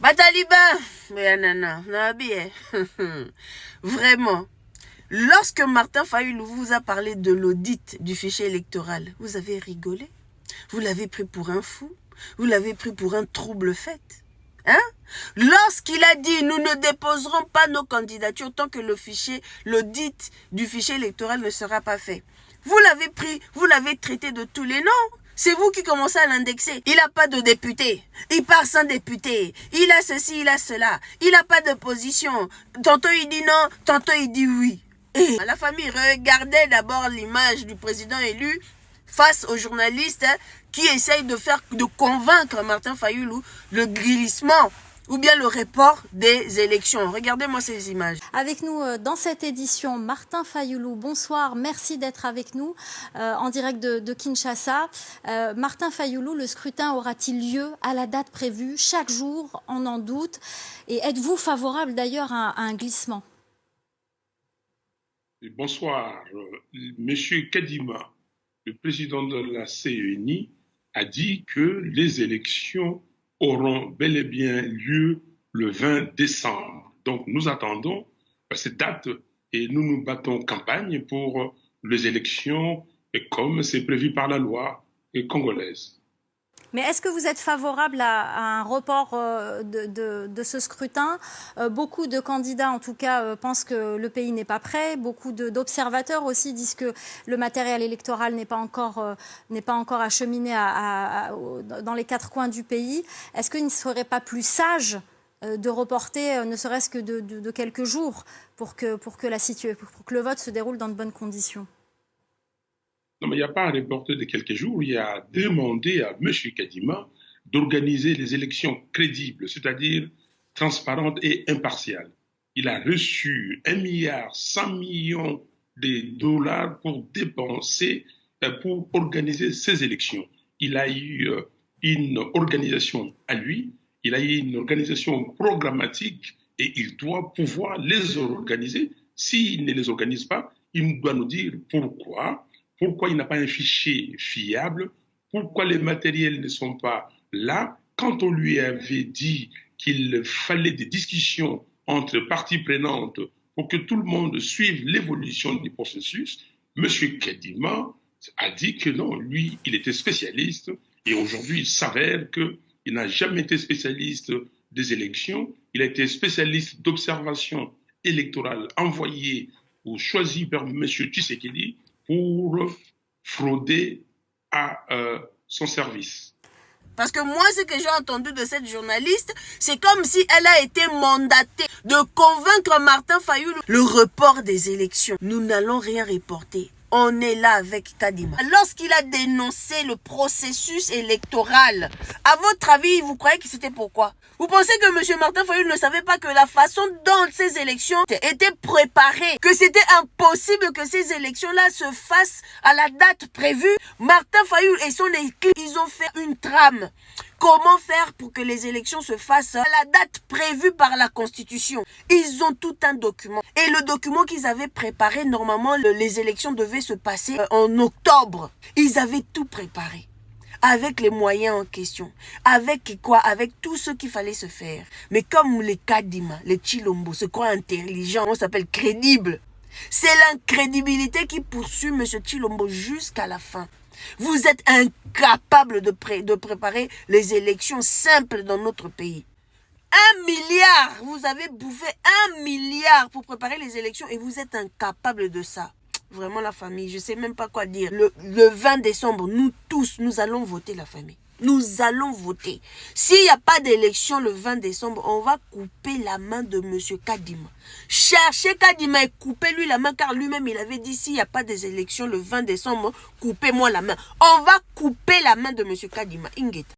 Bataliban, mais non, bien. Vraiment. Lorsque Martin Fayulu vous a parlé de l'audit du fichier électoral, vous avez rigolé? Vous l'avez pris pour un fou? Vous l'avez pris pour un trouble fait? Hein? Lorsqu'il a dit nous ne déposerons pas nos candidatures tant que l'audit du fichier électoral ne sera pas fait. Vous l'avez pris, vous l'avez traité de tous les noms. C'est vous qui commencez à l'indexer. Il n'a pas de député. Il part sans député. Il a ceci, il a cela. Il n'a pas de position. Tantôt il dit non, tantôt il dit oui. Et la famille regardait d'abord l'image du président élu face aux journalistes qui essayent de convaincre Martin Fayulu le glissement ou bien le report des élections. Regardez-moi ces images. Avec nous dans cette édition, Martin Fayulu. Bonsoir, merci d'être avec nous en direct de Kinshasa. Martin Fayulu, le scrutin aura-t-il lieu à la date prévue? Chaque jour, on en doute. Et êtes-vous favorable d'ailleurs à un glissement? Bonsoir. Monsieur Kadima, le président de la CENI, a dit que les élections auront bel et bien lieu le 20 décembre. Donc nous attendons cette date et nous nous battons campagne pour les élections comme c'est prévu par la loi congolaise. Mais est-ce que vous êtes favorable à un report de ce scrutin? Beaucoup de candidats, en tout cas, pensent que le pays n'est pas prêt. Beaucoup d'observateurs aussi disent que le matériel électoral n'est pas encore acheminé dans les 4 coins du pays. Est-ce qu'il ne serait pas plus sage de reporter, ne serait-ce que de quelques jours, pour que le vote se déroule dans de bonnes conditions? Non, mais il n'y a pas à reporter de quelques jours. Il y a demandé à M. Kadima d'organiser les élections crédibles, c'est-à-dire transparentes et impartiales. Il a reçu 1,1 milliard de dollars pour dépenser, pour organiser ces élections. Il a eu une organisation à lui, il a eu une organisation programmatique et il doit pouvoir les organiser. S'il ne les organise pas, il doit nous dire pourquoi il n'a pas un fichier fiable, pourquoi les matériels ne sont pas là. Quand on lui avait dit qu'il fallait des discussions entre parties prenantes pour que tout le monde suive l'évolution du processus, M. Kadima a dit que non, lui, il était spécialiste et aujourd'hui, il s'avère qu'il n'a jamais été spécialiste des élections, il a été spécialiste d'observation électorale envoyé ou choisi par M. Tshisekedi pour frauder à son service. Parce que moi, ce que j'ai entendu de cette journaliste, c'est comme si elle a été mandatée de convaincre Martin Fayulu le report des élections. Nous n'allons rien reporter. On est là avec Kadima. Lorsqu'il a dénoncé le processus électoral, à votre avis, vous croyez que c'était pourquoi? Vous pensez que M. Martin Fayulu ne savait pas que la façon dont ces élections étaient préparées, que c'était impossible que ces élections-là se fassent à la date prévue? Martin Fayulu et son équipe, ils ont fait une trame. Comment faire pour que les élections se fassent à la date prévue par la Constitution? Ils ont tout un document. Et le document qu'ils avaient préparé, normalement, les élections devaient se passer en octobre. Ils avaient tout préparé. Avec les moyens en question. Avec quoi? Avec tout ce qu'il fallait se faire. Mais comme les Kadima, les Tshilombo se croient intelligents, on s'appelle crédibles. C'est l'incrédibilité qui poursuit M. Tshilombo jusqu'à la fin. Vous êtes incapable de préparer les élections simples dans notre pays. 1 milliard, vous avez bouffé 1 milliard pour préparer les élections et vous êtes incapable de ça. Vraiment la famille, je ne sais même pas quoi dire. Le 20 décembre, nous tous, nous allons voter la famille. Nous allons voter. S'il n'y a pas d'élection le 20 décembre, on va couper la main de M. Kadima. Cherchez Kadima et coupez-lui la main, car lui-même, il avait dit, s'il n'y a pas des élections le 20 décembre, coupez-moi la main. On va couper la main de M. Kadima. Ingeta.